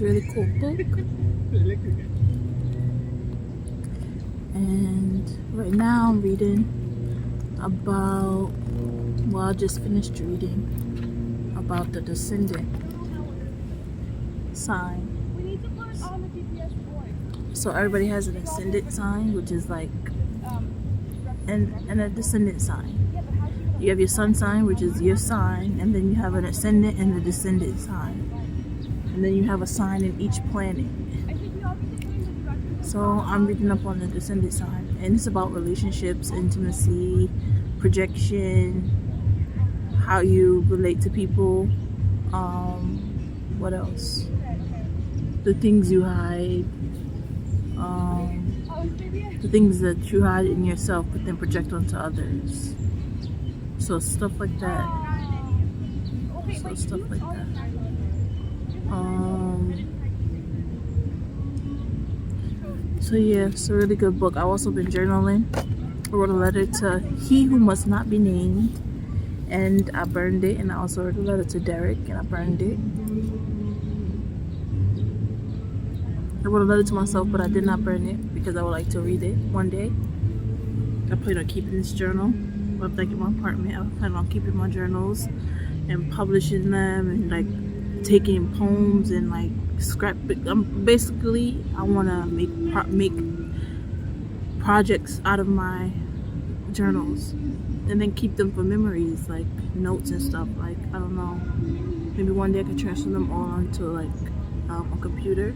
this really cool book. And right now I'm reading about, well, I just finished reading about the descendant sign. So everybody has an ascendant sign, which is like, and a descendant sign. You have your sun sign, which is your sign, and then you have an ascendant and a descendant sign. And then you have a sign in each planet. So I'm reading up on the descendant sign, and it's about relationships, intimacy, projection, how you relate to people, what else? The things you hide, the things that you hide in yourself but then project onto others. So stuff like that. So yeah, it's a really good book. I've also been journaling. I wrote a letter to he who must not be named, and I burned it. And I also wrote a letter to Derek, and I burned it. I wrote a letter to myself, but I did not burn it because I would like to read it one day. I plan on keeping this journal. I'm like in my apartment. I plan on keeping my journals and publishing them, and like taking poems and like scrap. Basically, I want to make projects out of my journals, and then keep them for memories, like notes and stuff. Like, I don't know, maybe one day I could transfer them all onto like a computer,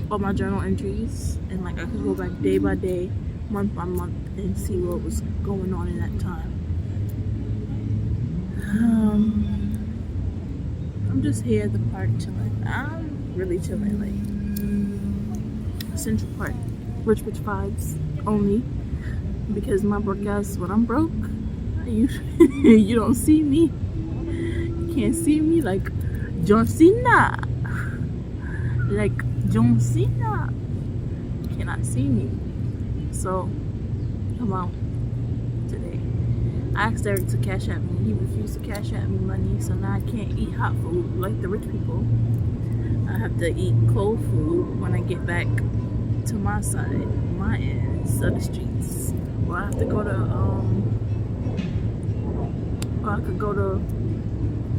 all my journal entries, and like I could go back day by day, month by month, and see what was going on in that time. I'm just here at the park chilling. I'm really chilling, like Central Park, rich vibes only, because my broke ass, when I'm broke, you don't see me. You can't see me like John Cena. Like John Cena. You cannot see me. So come out today. I asked Eric to cash at me. He refused to cash at me money, so now I can't eat hot food like the rich people. I have to eat cold food when I get back to my side, my ends of the streets. Or I have to go to or I could go to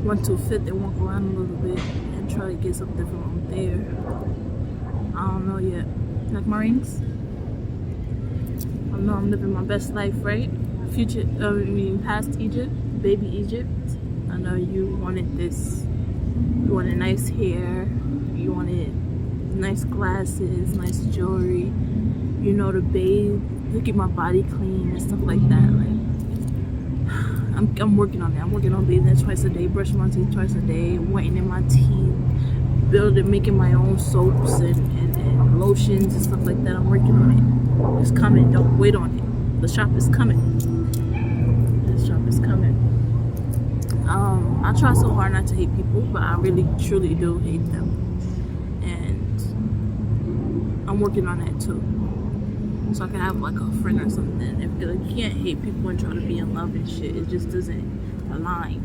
125th and walk around a little bit and try to get something from there. I don't know yet. Like my rings? I know I'm living my best life, right? Past Egypt, baby Egypt. I know you wanted this. You wanted nice hair. You wanted nice glasses, nice jewelry. You know, to bathe, to keep my body clean and stuff like that. Like, I'm working on that. I'm working on bathing twice a day, brushing my teeth twice a day, whitening my teeth, making my own soaps and lotions and stuff like that. I'm working on it. It's coming. Don't wait on it. The shop is coming. This shop is coming. I try so hard not to hate people, but I really truly do hate them, and I'm working on that too. So I can have like a friend or something. If like, you can't hate people and try to be in love and shit, it just doesn't align.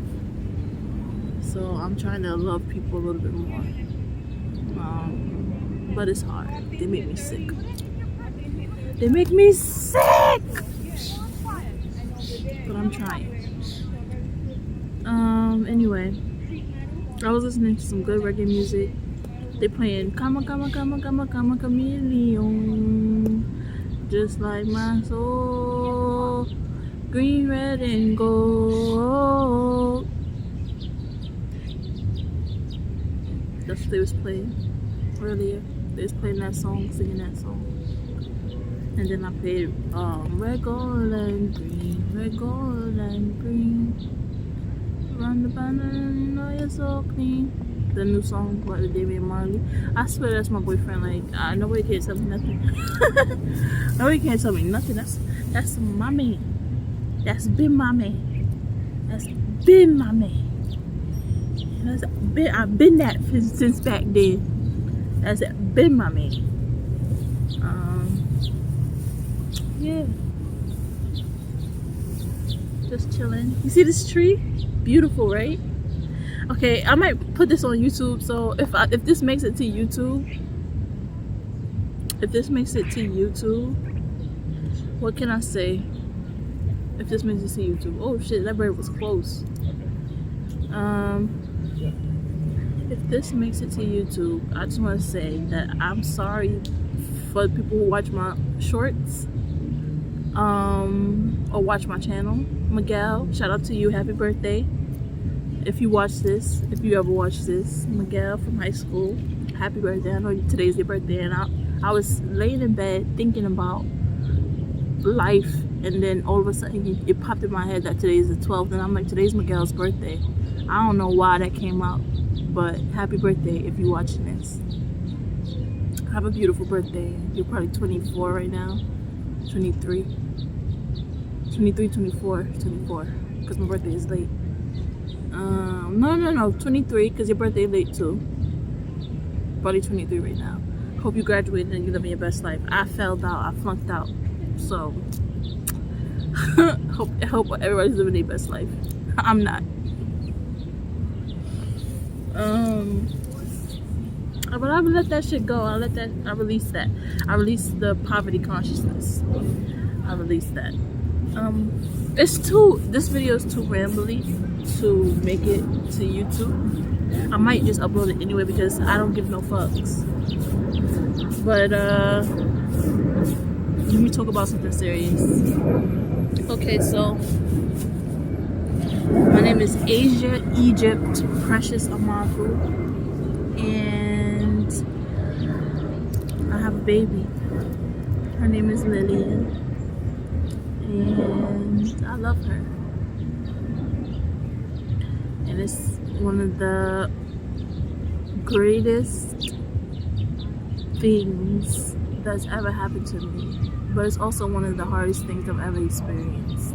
So I'm trying to love people a little bit more, but it's hard. They make me sick. They make me sick. But I'm trying. Anyway, I was listening to some good reggae music. They playing Kama Kama Kama Kama Kama Chameleon, just like my soul, green, red, and gold. That's what they was playing earlier. They was playing that song, singing that song. And then I played red, gold, and green, red, gold, and green. Run the banner, you know you're so clean. The new song by the Damian Marley. I swear that's my boyfriend. Like, nobody can tell me nothing. Nobody can't tell me nothing. That's my man. That's been my man. That's been my man. I've been that since back then. That's been my man. Yeah. Just chilling. You see this tree? Beautiful, right? Okay, I might put this on YouTube. So if this makes it to YouTube, what can I say? If this makes it to YouTube, oh shit, that bird was close. If this makes it to YouTube, I just want to say that I'm sorry for the people who watch my shorts, or watch my channel. Miguel, shout out to you, happy birthday. If you watch this, if you ever watch this, Miguel from high school, happy birthday. I know today's your birthday, and I was laying in bed thinking about life, and then all of a sudden it popped in my head that today's the 12th, and I'm like, today's Miguel's birthday. I don't know why that came out, but happy birthday if you're watching this. Have a beautiful birthday. You're probably 24 right now. 23, 24, because my birthday is late. No, 23, because your birthday is late too. Probably 23 right now. Hope you graduated and you're living your best life. I failed out, I flunked out, so hope everybody's living their best life. I'm not. But I let that shit go. I release that. I release the poverty consciousness. I release that. This video is too rambly to make it to YouTube. I might just upload it anyway because I don't give no fucks. But let me talk about something serious. Okay, so my name is Asia Egypt Precious Amaku, and I have a baby. Her name is Lillian, and I love her. And it's one of the greatest things that's ever happened to me, but it's also one of the hardest things I've ever experienced.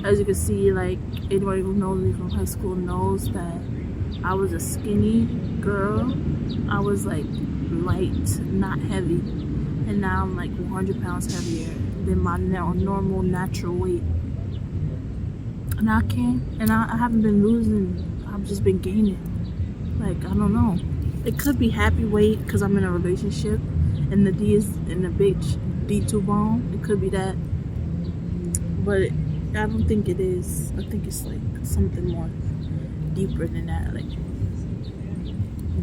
As you can see, like, anybody who knows me from high school knows that I was a skinny girl. I was like light, not heavy, and now I'm like 100 pounds heavier than my normal natural weight. And I haven't been losing, I've just been gaining. Like, I don't know. It could be happy weight because I'm in a relationship and the D is in the bitch D2 bone. It could be that, but I don't think it is. I think it's like something more deeper than that. Like,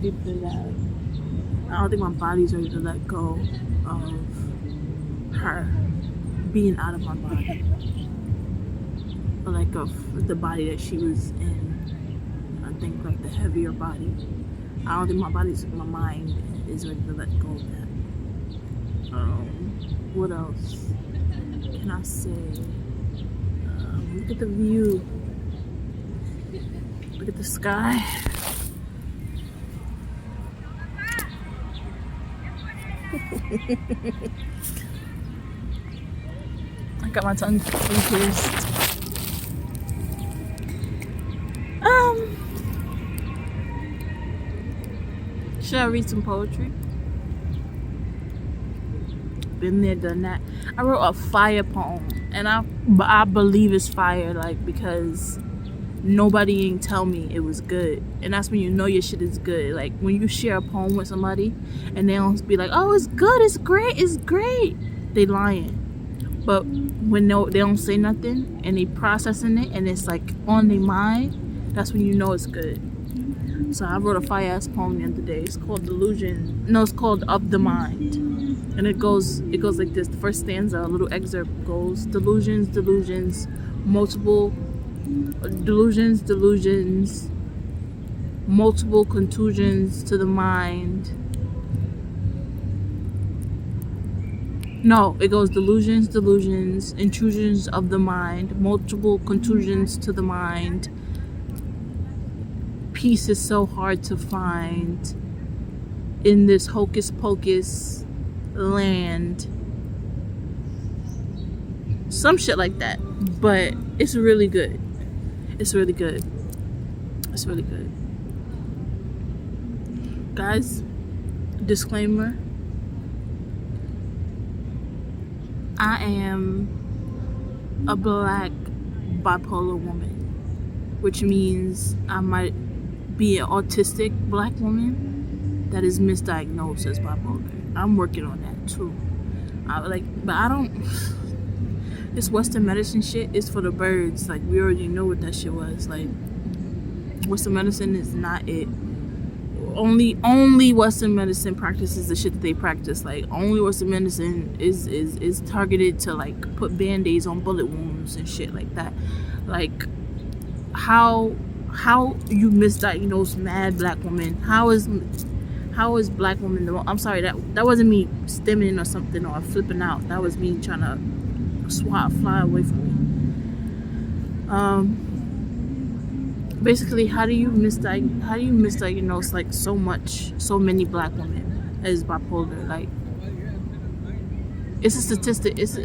deeper than that. I don't think my body's ready to let go of her being out of my body. Or like of the body that she was in. I think like the heavier body. I don't think my mind is ready to let go of that. What else can I say? Look at the view. Look at the sky. I got my tongue pierced. Should I read some poetry? Been there, done that. I wrote a fire poem, and I believe it's fire, like, because nobody ain't tell me it was good, and that's when you know your shit is good. Like, when you share a poem with somebody and they don't be like, oh, it's good, it's great, they lying. But when they don't say nothing and they processing it and it's like on their mind, that's when you know it's good. So I wrote a fire ass poem the other day. It's called Delusion. No, it's called Of the Mind. And it goes like this. The first stanza, a little excerpt goes, delusions, multiple delusions, multiple contusions to the mind. No, it goes delusions, intrusions of the mind, multiple contusions to the mind. Peace is so hard to find in this hocus pocus land. Some shit like that. But it's really good. It's really good. Guys, disclaimer. I am a black bipolar woman, which means I might be an autistic black woman that is misdiagnosed as bipolar. I'm working on that too. But I don't. This Western medicine shit is for the birds. Like, we already know what that shit was. Like, Western medicine is not it. Only Western medicine practices the shit that they practice. Like, only Western medicine is targeted to like put band-aids on bullet wounds and shit like that. Like, how you misdiagnose mad black women? How is black woman the I'm sorry, that wasn't me stimming or something or flipping out. That was me trying to fly away from me. Basically, how do you misdiagnose like so many black women as bipolar? Like, it's a statistic. It's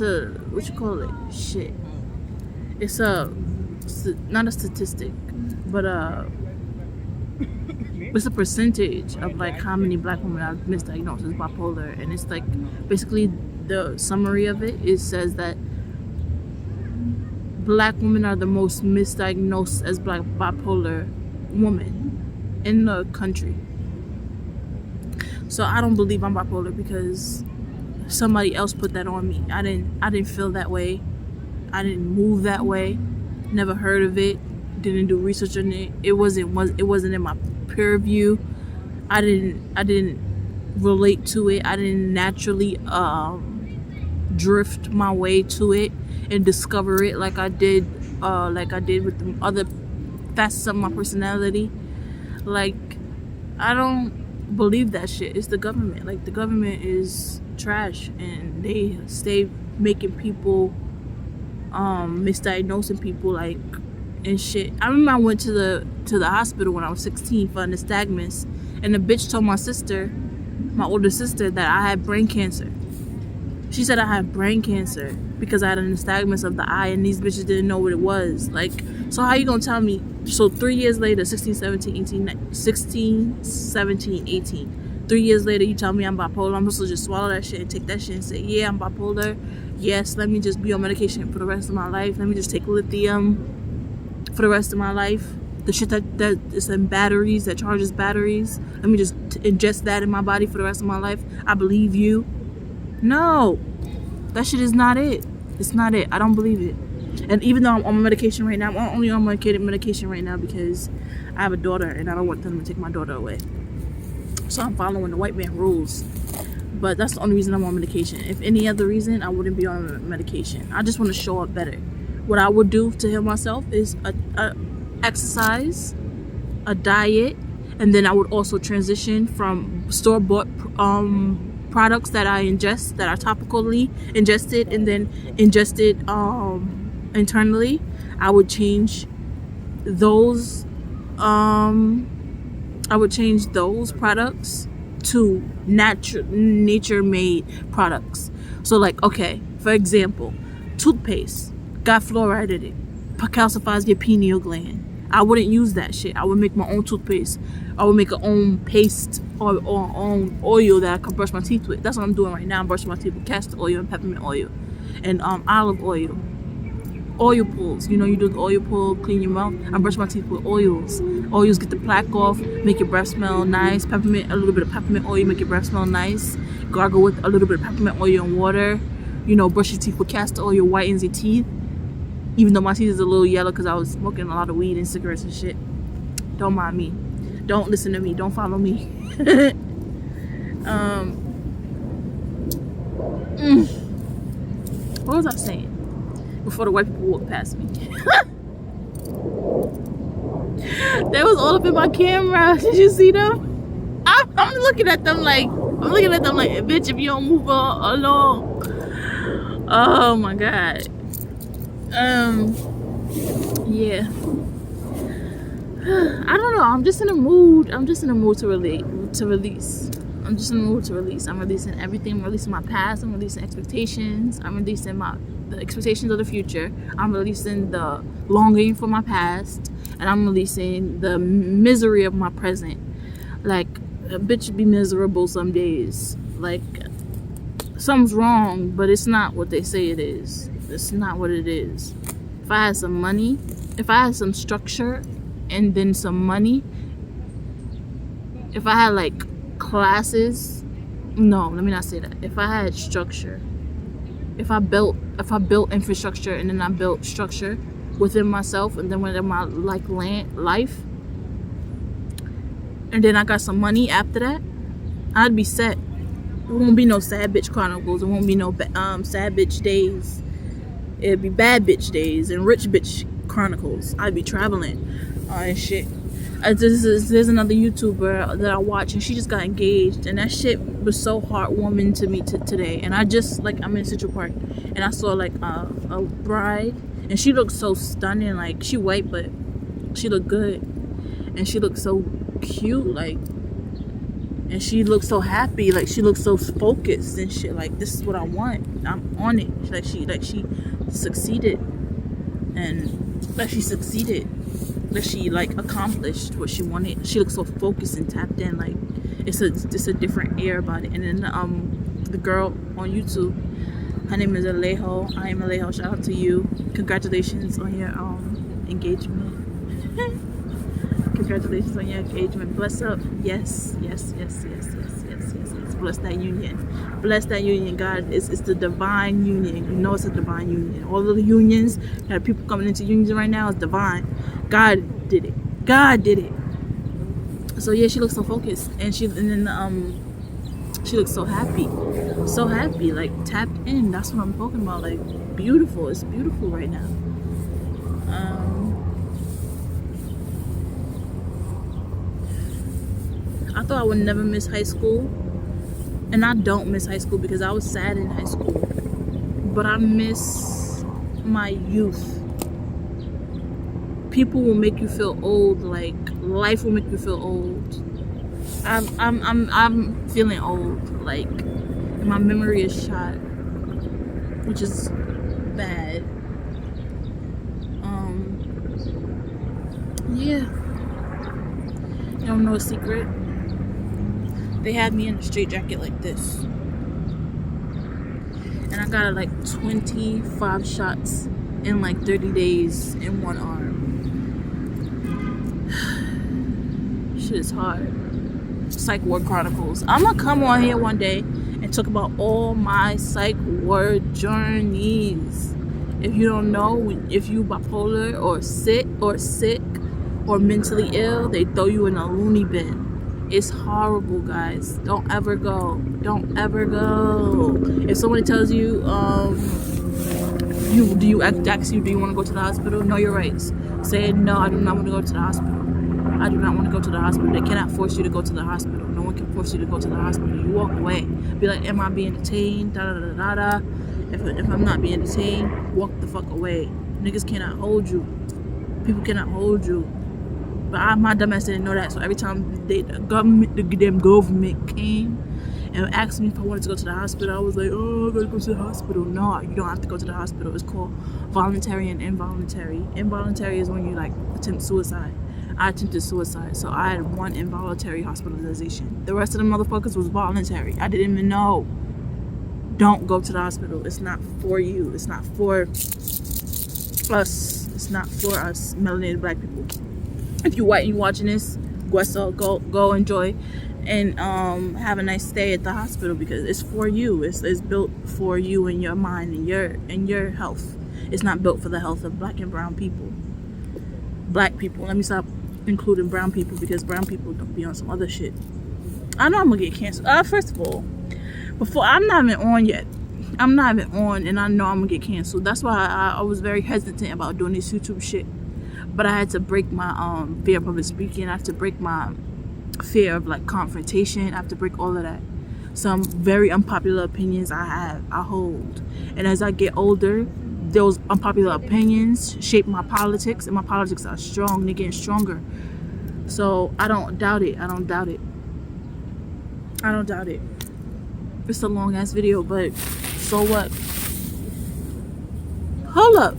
a what you call it? Shit. It's not a statistic, but it's a percentage of like how many black women are misdiagnosed as bipolar, and it's like basically the summary of it says that black women are the most misdiagnosed as bipolar women in the country. So I don't believe I'm bipolar because somebody else put that on me. I didn't feel that way. I didn't move that way. Never heard of it. Didn't do research on it. It wasn't in my peer view. I didn't relate to it. I didn't naturally drift my way to it and discover it like I did with the other facets of my personality. Like, I don't believe that shit. It's the government. Like, the government is trash, and they stay making people misdiagnosing people like and shit. I remember I went to the hospital when I was 16 for nystagmus, and the bitch told my older sister, that I had brain cancer. She said I had brain cancer because I had a nystagmus of the eye, and these bitches didn't know what it was. Like, so how you gonna tell me? So 3 years later, 16, 17, 18, 3 years later, you tell me I'm bipolar. I'm supposed to just swallow that shit and take that shit and say, yeah, I'm bipolar. Yes, let me just be on medication for the rest of my life. Let me just take lithium for the rest of my life. The shit that is in batteries, that charges batteries. Let me just ingest that in my body for the rest of my life. I believe you. No, that shit is not it. It's not it. I don't believe it. And even though I'm on medication right now, I'm only on medication right now because I have a daughter and I don't want them to take my daughter away. So I'm following the white man rules. But that's the only reason I'm on medication. If any other reason, I wouldn't be on medication. I just want to show up better. What I would do to heal myself is a exercise, a diet, and then I would also transition from store-bought products that I ingest, that are topically ingested and then ingested internally. I would change those products to nature-made products. So, like, okay, for example, toothpaste got fluoride in it, calcifies your pineal gland. I wouldn't use that shit. I would make my own toothpaste. I would make an own paste or own oil that I can brush my teeth with. That's what I'm doing right now. I'm brushing my teeth with castor oil and peppermint oil and olive oil. Oil pulls. You know, you do the oil pull, clean your mouth. I brush my teeth with oils. Oils get the plaque off, make your breath smell nice. Peppermint, a little bit of peppermint oil, make your breath smell nice. Gargle with a little bit of peppermint oil and water. You know, brush your teeth with castor oil, whitens your teeth. Even though my teeth is a little yellow because I was smoking a lot of weed and cigarettes and shit. Don't mind me. Don't listen to me. Don't follow me. What was I saying? Before the white people walked past me. They was all up in my camera. Did you see them? I'm looking at them like, bitch, if you don't move along. Oh my God. Yeah. I don't know. I'm just in a mood to release. I'm releasing everything. I'm releasing my past. I'm releasing expectations. I'm releasing the expectations of the future. I'm releasing the longing for my past, and I'm releasing the misery of my present. Like, a bitch be miserable some days. Like, something's wrong, but it's not what they say it is. It's not what it is. If I had some money, if I had some structure and then some money, if I had like classes, no, let me not say that. If I had structure, if I built infrastructure, and then I built structure within myself, and then within my like life, and then I got some money after that, I'd be set. It won't be no sad bitch chronicles. It won't be no sad bitch days. It'd be bad bitch days and rich bitch chronicles. I'd be traveling and shit. There's another YouTuber that I watch, and she just got engaged, and that shit was so heartwarming to me today. And I just like, I'm in Central Park, and I saw like a bride, and she looked so stunning. Like, she white, but she looked good, and she looked so cute, like, and she looked so happy, like she looked so focused and shit. Like, this is what I want. I'm on it. Like she succeeded, and like she succeeded. That she like accomplished what she wanted. She looks so focused and tapped in. Like, it's a different air about it. And then the girl on YouTube, her name is Alejo. I am Alejo. Shout out to you. Congratulations on your engagement. Congratulations on your engagement. Bless up. Yes. Bless that union. Bless that union. God, it's the divine union. You know it's a divine union. All of the unions that people coming into unions right now is divine. God did it. God did it. So yeah, she looks so focused, and then she looks so happy, like tapped in. That's what I'm talking about. Like, beautiful. It's beautiful right now. I thought I would never miss high school, and I don't miss high school because I was sad in high school, but I miss my youth. People will make you feel old, like life will make you feel old. I'm feeling old, like my memory is shot, which is bad. Yeah. You don't know a secret? They had me in a straitjacket like this, and I got like 25 shots in like 30 days in one arm. Shit is hard. Psych ward chronicles. I'm gonna come on here one day and talk about all my psych ward journeys. If you don't know, if you bipolar or sick or mentally ill, they throw you in a loony bin. It's horrible, guys. Don't ever go. Don't ever go. If somebody tells you, do you want to go to the hospital? Know your rights. Say, no, I do not want to go to the hospital. I do not want to go to the hospital. They cannot force you to go to the hospital. No one can force you to go to the hospital. You walk away. Be like, am I being detained? Da da da da da. If I'm not being detained, walk the fuck away. Niggas cannot hold you. People cannot hold you. But my dumb ass didn't know that. So every time the damn government came and asked me if I wanted to go to the hospital, I was like, oh, I gotta go to the hospital. No, you don't have to go to the hospital. It's called voluntary and involuntary. Involuntary is when you like attempt suicide. I attempted suicide, so I had one involuntary hospitalization. The rest of the motherfuckers was voluntary. I didn't even know. Don't go to the hospital. It's not for you. It's not for us. It's not for us melanated black people. If you're white and you're watching this, go enjoy and have a nice stay at the hospital, because it's for you. It's built for you and your mind and your health. It's not built for the health of black and brown people. Black people. Let me stop including brown people, because brown people don't be on some other shit. I know I'm gonna get canceled. First of all, I'm not even on yet. I'm not even on, and I know I'm gonna get canceled. That's why I was very hesitant about doing this YouTube shit. But I had to break my fear of public speaking. I have to break my fear of like confrontation. I have to break all of that. Some very unpopular opinions I hold, and as I get older, those unpopular opinions shape my politics, and my politics are strong. They're getting stronger. So I don't doubt it. It's a long ass video, but so what? Hold up.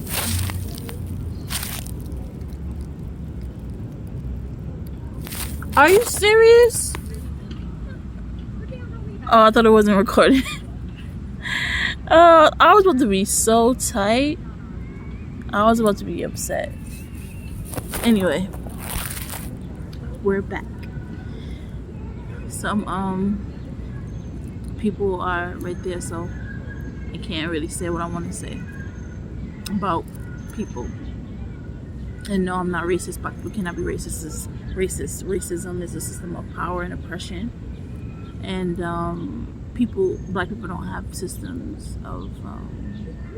Are you serious? Oh, I thought it wasn't recording. I was about to be so tight. I was about to be upset. Anyway, we're back. Some people are right there, so I can't really say what I want to say about people. And no, I'm not racist, but we cannot be racist. It's racist. Racism is a system of power and oppression. And black people don't have systems of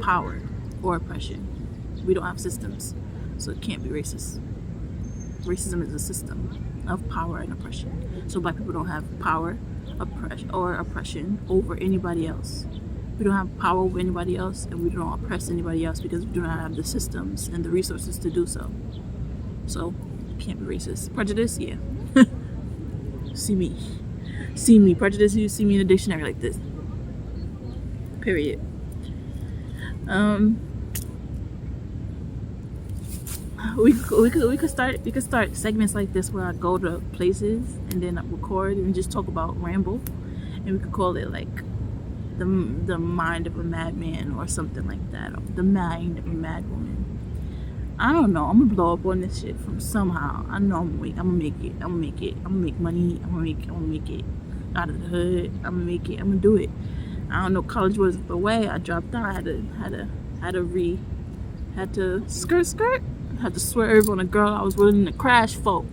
power or oppression. We don't have systems, so it can't be racist. Racism is a system of power and oppression. So black people don't have power, oppression over anybody else. We don't have power over anybody else, and we don't oppress anybody else because we do not have the systems and the resources to do so. So, can't be racist. Prejudice, yeah. See me. Prejudice, you see me in a dictionary like this. Period. We could start segments like this where I go to places and then I record and just talk about ramble, and we could call it like the mind of a madman or something like that, or the mind of a mad woman. I don't know. I'm gonna blow up on this shit from somehow. I know I'm gonna make it. I'm gonna make money. I'm gonna make it out of the hood. I'm gonna make it. I'm gonna do it. I don't know. College was the way. I dropped out. I had to skirt. Had to swerve on a girl I was willing to crash for.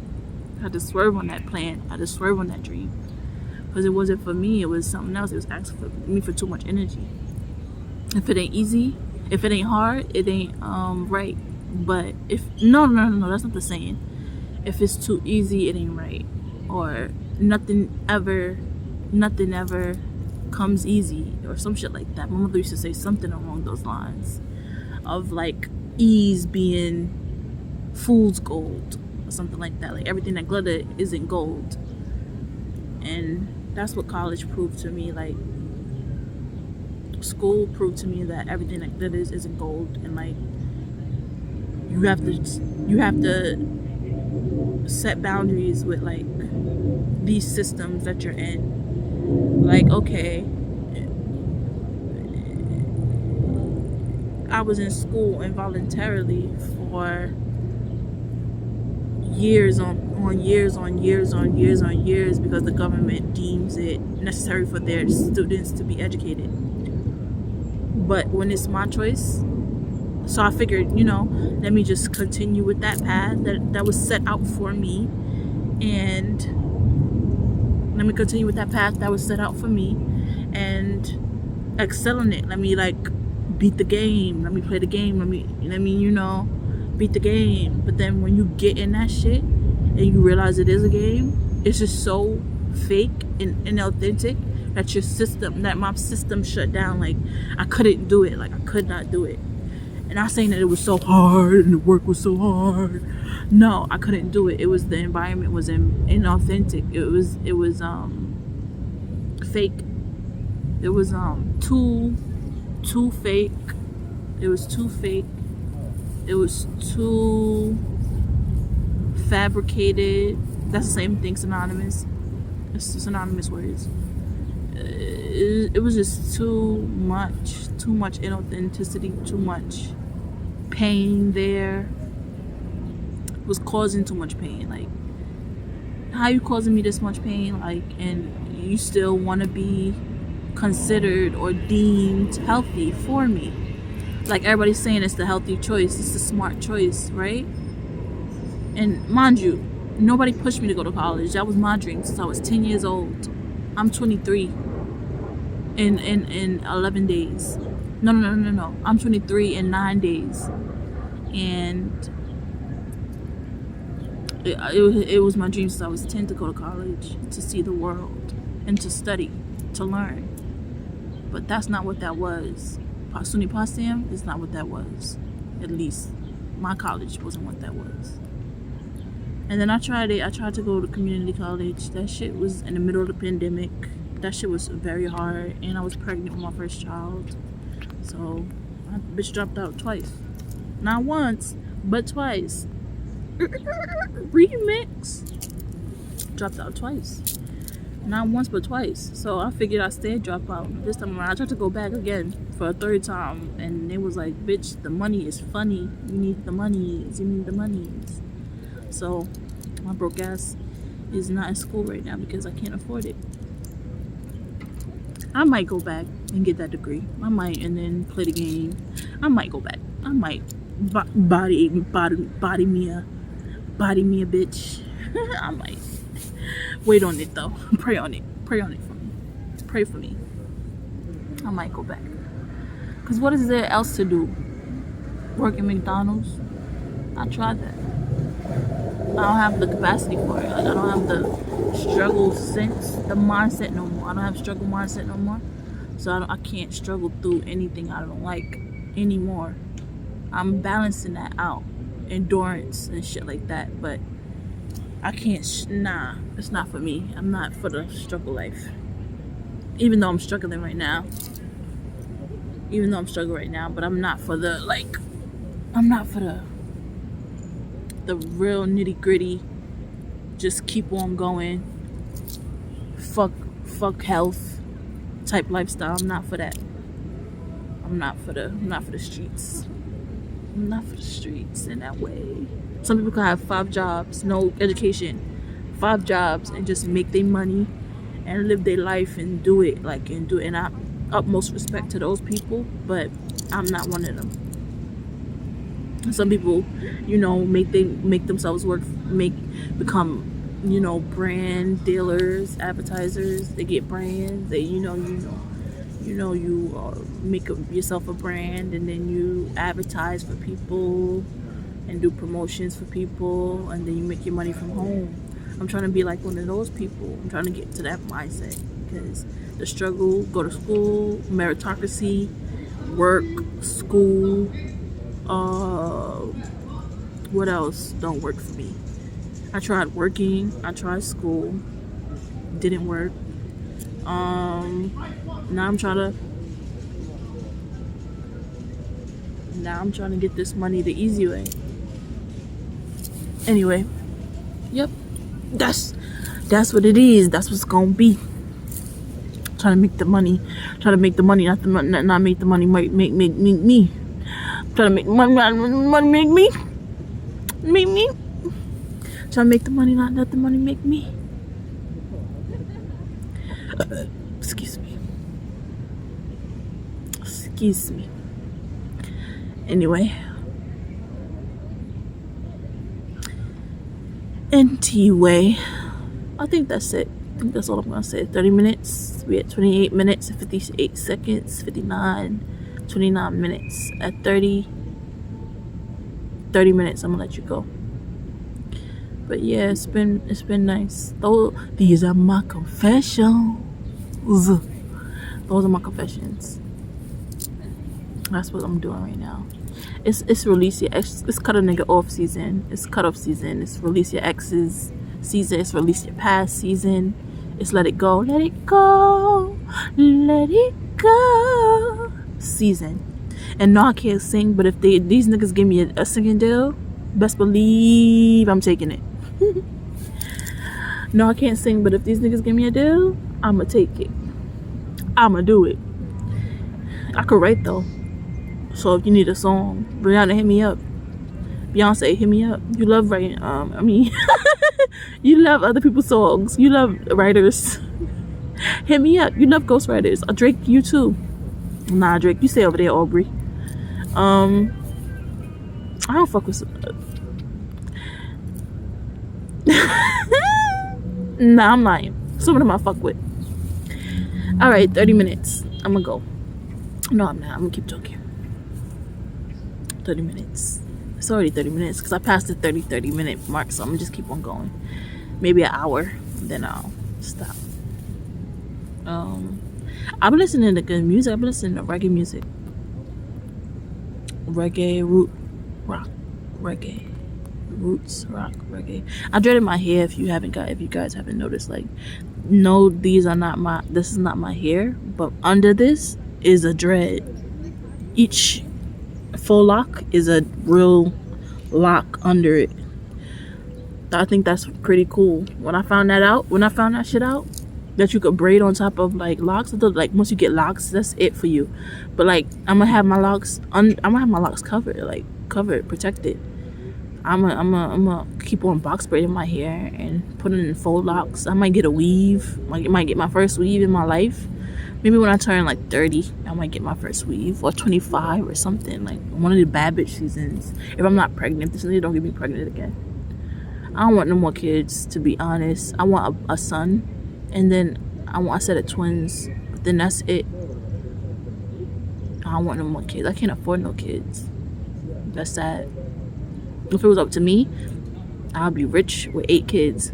Had to swerve on that plan. Had to swerve on that dream. Because it wasn't for me, it was something else. It was asking for me for too much energy. If it ain't easy, if it ain't hard, it ain't right. But if no, that's not the saying. If it's too easy, it ain't right. Or nothing ever comes easy, or some shit like that. My mother used to say something along those lines of like ease being fool's gold or something like that. Like everything that glitter isn't gold. And that's what college proved to me. Like school proved to me that everything that glitters isn't gold, and like you have to set boundaries with like these systems that you're in. Like, okay, I was in school involuntarily for years because the government deems it necessary for their students to be educated. But when it's my choice, so I figured, let me just continue with that path that was set out for me, and let me continue with that path that was set out for me and excel in it. Let me beat the game. Let me play the game. Let me beat the game. But then when you get in that shit and you realize it is a game, it's just so fake and inauthentic that my system shut down. Like I couldn't do it. Like I could not do it. And not saying that it was so hard and the work was so hard. No, I couldn't do it. It was the environment was inauthentic. It was fake. It was too fake. It was too fake. It was too fabricated. That's the same thing, synonymous. It's synonymous words. It was just too much inauthenticity, too much pain there. It was causing too much pain. Like, how you causing me this much pain? Like, and you still want to be considered or deemed healthy for me. Like everybody's saying it's the healthy choice, it's the smart choice, right? And mind you, nobody pushed me to go to college. That was my dream since I was 10 years old. I'm 23 in 11 days. No. I'm 23 in 9 days. And it was my dream since I was 10 to go to college, to see the world and to study, to learn. But that's not what that was. SUNY Potsdam is not what that was. At least my college wasn't what that was. And then I tried to go to community college. That shit was in the middle of the pandemic. That shit was very hard, and I was pregnant with my first child. So my bitch dropped out twice. Not once, but twice. Remix. Dropped out twice. Not once, but twice. So I figured I'd stay drop out. This time around, I tried to go back again for a third time, and they was like, bitch, the money is funny. You need the monies. So my broke ass is not in school right now because I can't afford it. I might go back and get that degree. I might, and then play the game. I might go back. I might body me a bitch. I might wait on it though. Pray on it for me. Pray for me. I might go back. Cause what is there else to do? Work at McDonald's? I tried that. I don't have the capacity for it. Like, I don't have the struggle sense, the mindset no more. I don't have struggle mindset no more. So I can't struggle through anything I don't like anymore. I'm balancing that out, endurance and shit like that. But I can't. Nah, it's not for me. I'm not for the struggle life. Even though I'm struggling right now. But I'm not for the like. I'm not for the real nitty gritty. Just keep on going. Fuck health type lifestyle. I'm not for that. I'm not for the streets. I'm not for the streets in that way. Some people can have 5 jobs, no education, 5 jobs, and just make their money and live their life and do it. And I utmost respect to those people, but I'm not one of them. Some people, make themselves become, brand dealers, advertisers. They get brands. They, you make yourself a brand, and then you advertise for people and do promotions for people, and then you make your money from home. I'm trying to be like one of those people. I'm trying to get to that mindset because the struggle, go to school, meritocracy, work, school, what else don't work for me. I tried working, I tried school, didn't work. Now I'm trying to get this money the easy way. Anyway, yep, that's what it is. That's what's gonna be. Trying to make the money, not make the money make me. Trying to make the money make me. Trying to make the money, not let the money make me. Excuse me. Anyway. Anyway, I think that's it. I think that's all I'm gonna say. 30 minutes. We at 28 minutes and 58 seconds. 29 minutes. At 30 minutes, I'm gonna let you go. But yeah, it's been nice. These are my confessions. Those are my confessions. That's what I'm doing right now. It's release your ex. It's cut a nigga off season. It's cut off season. It's release your exes season. It's release your past season. It's let it go. Let it go season. And no, I can't sing, but if these niggas give me a singing deal, best believe I'm taking it. No, I can't sing, but if these niggas give me a deal, I'ma take it. I'ma do it. I could write though. So if you need a song, Brianna, hit me up. Beyonce, hit me up. You love writing. You love other people's songs. You love writers. Hit me up. You love ghostwriters. Drake, you too. Nah, Drake, you stay over there, Aubrey. I don't fuck with. Nah, I'm lying. Some of them I fuck with. All right, 30 minutes. I'm gonna go. No, I'm not. I'm gonna keep talking. 30 minutes. It's already 30 minutes because I passed the 30 minute mark, so I'm gonna just keep on going. Maybe an hour, then I'll stop. I've been listening to good music. I've been listening to reggae music. Reggae, roots rock reggae. I dreaded my hair. If you guys haven't noticed, like, no, this is not my hair, but under this is a dread. Each full lock is a real lock under it. I think that's pretty cool. When I found that shit out, that you could braid on top of like locks, like once you get locks, that's it for you. But like I'm gonna have my locks covered, protected. I'm a keep on box braiding my hair and put it in full locks. I might get a weave. I might get my first weave in my life. Maybe when I turn like 30, I might get my first weave, or 25 or something. Like one of the bad bitch seasons. If I'm not pregnant, this nigga don't get me pregnant again. I don't want no more kids, to be honest. I want a son, and then I want a set of twins. But then that's it. I don't want no more kids. I can't afford no kids. That's sad. If it was up to me, I'd be rich with 8 kids.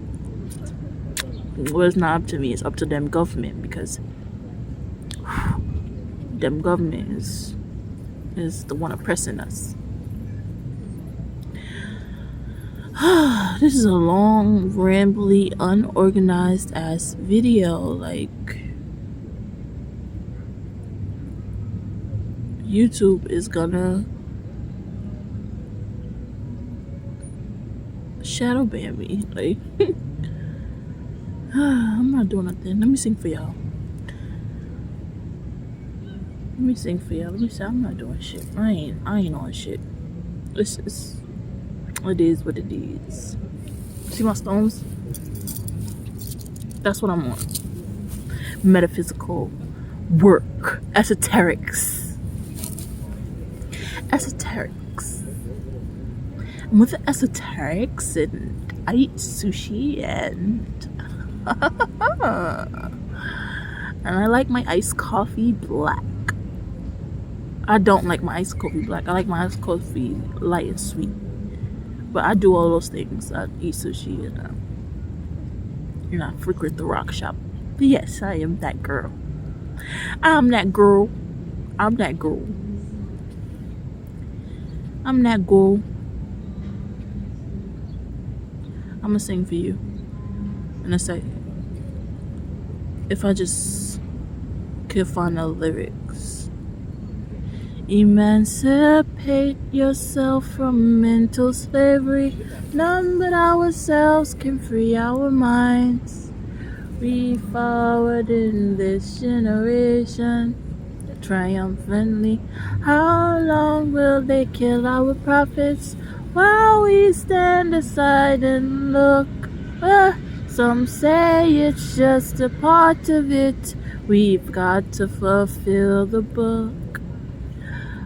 Well, it's not up to me. It's up to them government, because them government is the one oppressing us. This is a long, rambly, unorganized ass video. Like, YouTube is gonna shadow ban me. Like, I'm not doing nothing. Let me sing for y'all. Let me sing for y'all. Let me say I'm not doing shit. I ain't on shit. It is what it is. See my stones? That's what I'm on. Metaphysical work. Esoterics. And with the esoterics, and I eat sushi, and and I like my iced coffee black. I don't like my iced coffee black. I like my iced coffee light and sweet. But I do all those things. I eat sushi and I frequent the rock shop. But yes, I am that girl. I'm that girl. I'm gonna sing for you in a second. If I just could find the lyrics. Emancipate yourself from mental slavery. None but ourselves can free our minds. We forward in this generation triumphantly. How long will they kill our prophets while we stand aside and look? Some say it's just a part of it. We've got to fulfill the book.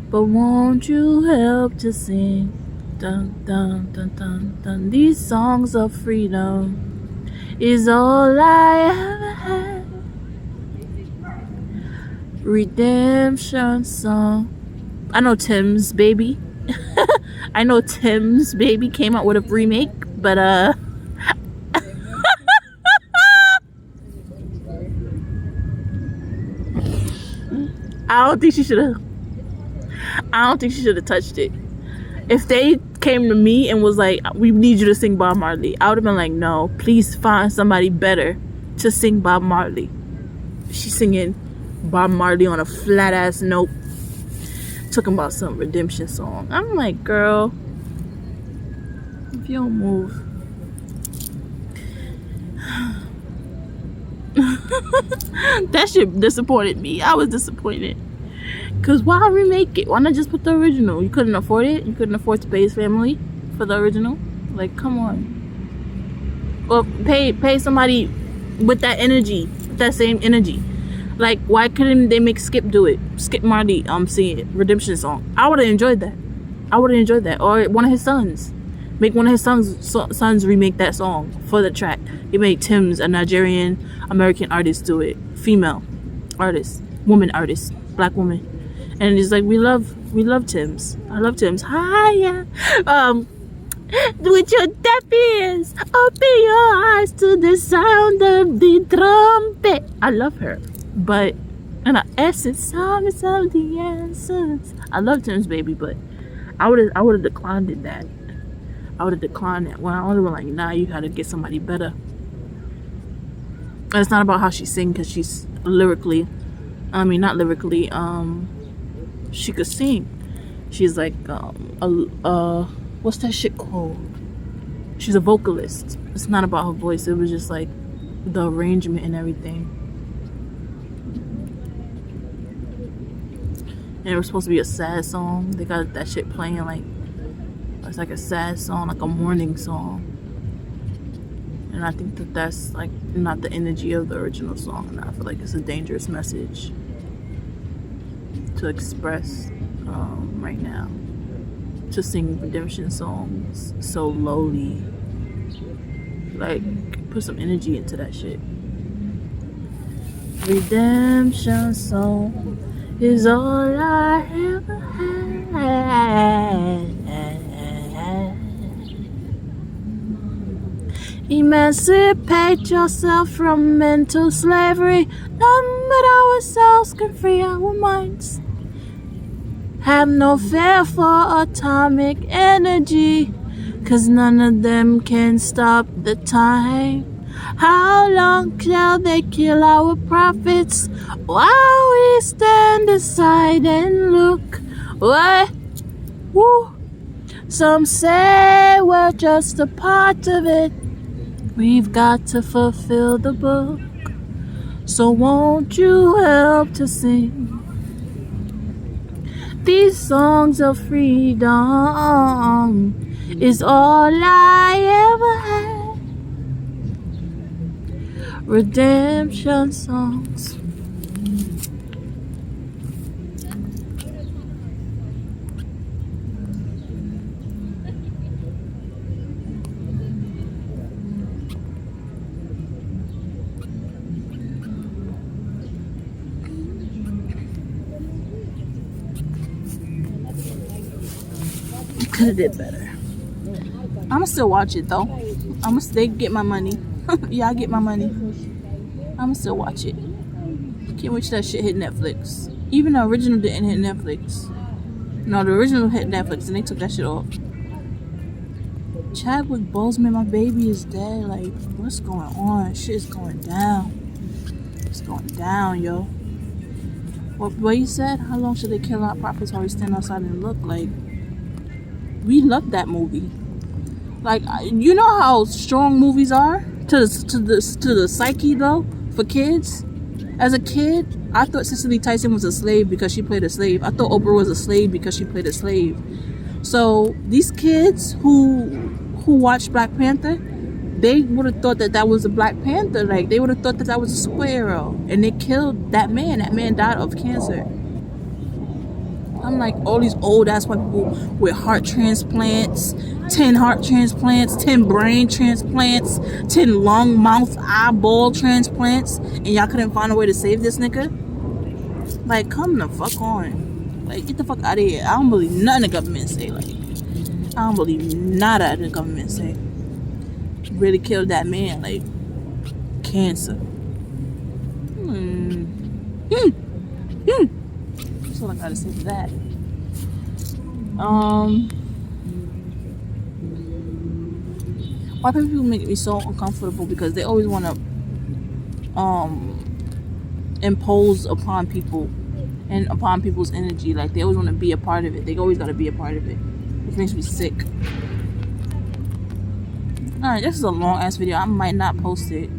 But won't you help to sing? Dun dun dun dun dun. These songs of freedom is all I ever had. Redemption song. I know Tim's Baby. I know Tim's Baby came out with a remake, but I don't think she should have touched it. If they came to me and was like, we need you to sing Bob Marley, I would have been like, no, please find somebody better to sing Bob Marley. She's singing Bob Marley on a flat ass note, talking about some redemption song. I'm like, girl, if you don't move. That shit disappointed me. I was disappointed. Cause why remake it? Why not just put the original? You couldn't afford it? You couldn't afford to pay his family for the original? Like, come on. Or pay somebody with that energy, with that same energy. Like, why couldn't they make Skip do it? Skip Marley sing it, redemption song. I would have enjoyed that. Or one of his sons. Make one of his sons remake that song for the track. He made Tim's, a Nigerian American artist, do it. Female artist, woman artist, black woman. And it's like, we love Tim's. I love Tim's. Hiya. With your deaf ears, open your eyes to the sound of the trumpet. I love her. But in the essence of the essence. I love Tim's Baby, but I would have declined it that. I would have declined that. Well, I would have been like, nah, you gotta get somebody better. And it's not about how she sings, because she's lyrically, not lyrically, she could sing. She's like, what's that shit called? She's a vocalist. It's not about her voice. It was just like the arrangement and everything. And it was supposed to be a sad song. They got that shit playing like It's like a sad song, like a mourning song. And I think that that's like not the energy of the original song. And I feel like it's a dangerous message to express right now. To sing redemption songs so lowly. Like, put some energy into that shit. Redemption song is all I ever had. Emancipate yourself from mental slavery. None but ourselves can free our minds. Have no fear for atomic energy, 'cause none of them can stop the time. How long shall they kill our prophets while we stand aside and look? What? Woo. Some say we're just a part of it. We've got to fulfill the book. So won't you help to sing these songs of freedom? Is all I ever had. Redemption songs. Could have did better. I'ma still watch it though. I'ma still get my money. Yeah, I get my money. I'ma still watch it. Can't wait till that shit hit Netflix. Even the original didn't hit Netflix. No, the original hit Netflix and they took that shit off. Chadwick Boseman, my baby is dead. Like, what's going on? Shit's going down. It's going down, yo. What you said? How long should they kill our prophets while we stand outside and look? Like, we love that movie. Like, you know how strong movies are to the psyche though for kids. As a kid, I thought Cicely Tyson was a slave because she played a slave. I thought Oprah was a slave because she played a slave. So these kids who watched Black Panther, they would have thought that was a Black Panther. Like, they would have thought that was a superhero, and they killed that man. That man died of cancer. I'm like, all these old ass white people with heart transplants, 10 heart transplants, 10 brain transplants, 10 lung, mouth, eyeball transplants, and y'all couldn't find a way to save this nigga? Like, come the fuck on. Like, get the fuck out of here. I don't believe nothing the government say. Like, I don't believe nada the government say. Really killed that man. Like, cancer. That's all I gotta say to that. Why people make me so uncomfortable? Because they always want to impose upon people and upon people's energy. Like, they always want to be a part of it. They always got to be a part of it, which makes me sick. Alright, this is a long ass video. I might not post it.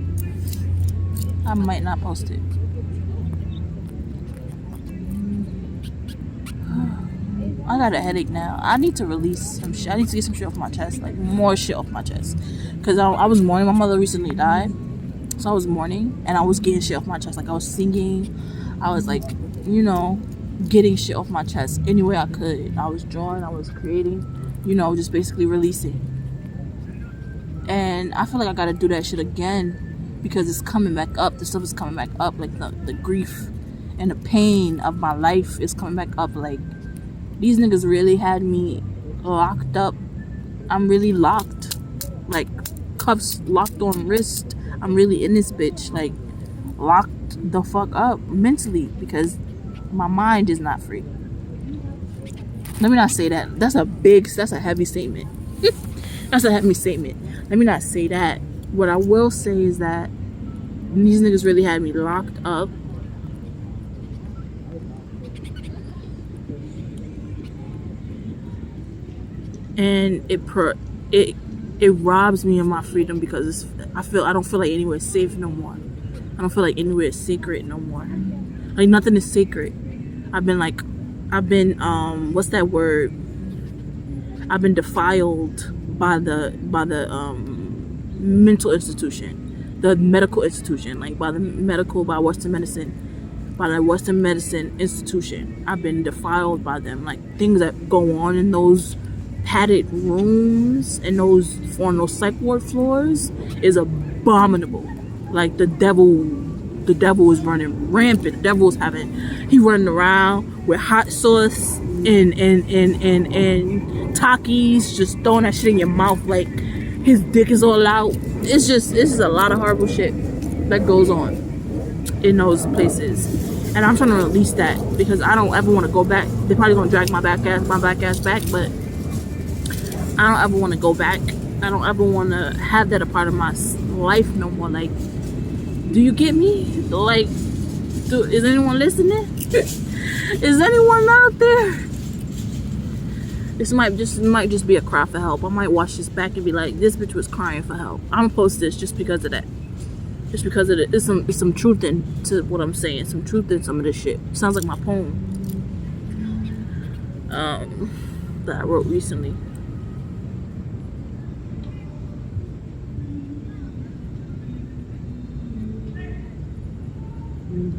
I got a headache now. I need to release some shit. I need to get some shit off my chest. Like, more shit off my chest. Because I was mourning. My mother recently died. So I was mourning. And I was getting shit off my chest. Like, I was singing. I was, like, you know, getting shit off my chest any way I could. I was drawing. I was creating. You know, just basically releasing. And I feel like I got to do that shit again. Because it's coming back up. The stuff is coming back up. Like, the grief and the pain of my life is coming back up. Like, these niggas really had me locked up. I'm really locked. Like, cuffs locked on wrist. I'm really in this bitch. Like, locked the fuck up mentally. Because my mind is not free. Let me not say that. That's a heavy statement. That's a heavy statement. Let me not say that. What I will say is that these niggas really had me locked up. And it robs me of my freedom because I don't feel like anywhere is safe no more. I don't feel like anywhere is sacred no more. Like, nothing is sacred. I've been what's that word? I've been defiled by the mental institution, the medical institution, like by Western medicine, by the Western medicine institution. I've been defiled by them. Like things that go on in those padded rooms and on those psych ward floors is abominable. Like the devil is running rampant. The devil is he running around with hot sauce and Takis, just throwing that shit in your mouth like his dick is all out. It's just a lot of horrible shit that goes on in those places, and I'm trying to release that because I don't ever want to go back. They're probably gonna drag my black ass back, but I don't ever want to go back. I don't ever want to have that a part of my life no more. Like, do you get me? Like, is anyone listening? Is anyone out there? This might just be a cry for help. I might watch this back and be like, this bitch was crying for help. I'm gonna post this just because of that. Just because of it. There's some truth into what I'm saying. Some truth in some of this shit. Sounds like my poem that I wrote recently.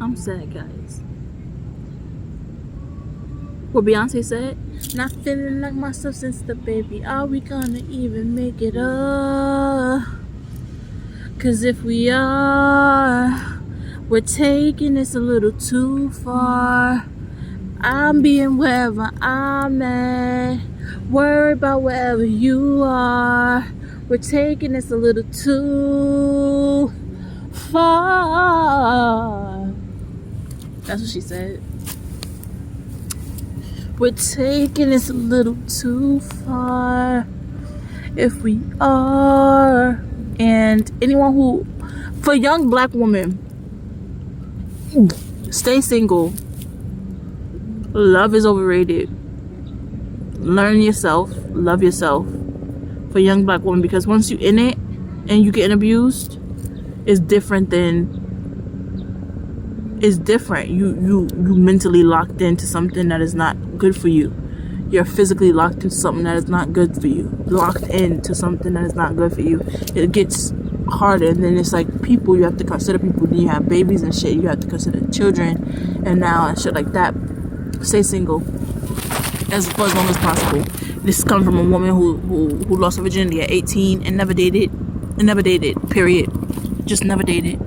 I'm sad, guys. What Beyonce said, not feeling like myself since the baby. Are we gonna even make it up? Cause if we are, we're taking this a little too far. I'm being wherever I'm at, worry about wherever you are. We're taking this a little too far. That's what she said. We're taking this a little too far. If we are. And anyone who, for young black women, stay single. Love is overrated. Learn yourself. Love yourself. For young black women, because once you're in it and you getting abused, it's different. You mentally locked into something that is not good for you. You're physically locked into something that is not good for you. Locked into something that is not good for you. It gets harder, and then it's like people, you have to consider people. Then you have babies and shit. You have to consider children, and now and shit like that. Stay single for as long as possible. This comes from a woman who lost her virginity at 18 and never dated. Period. Just never dated.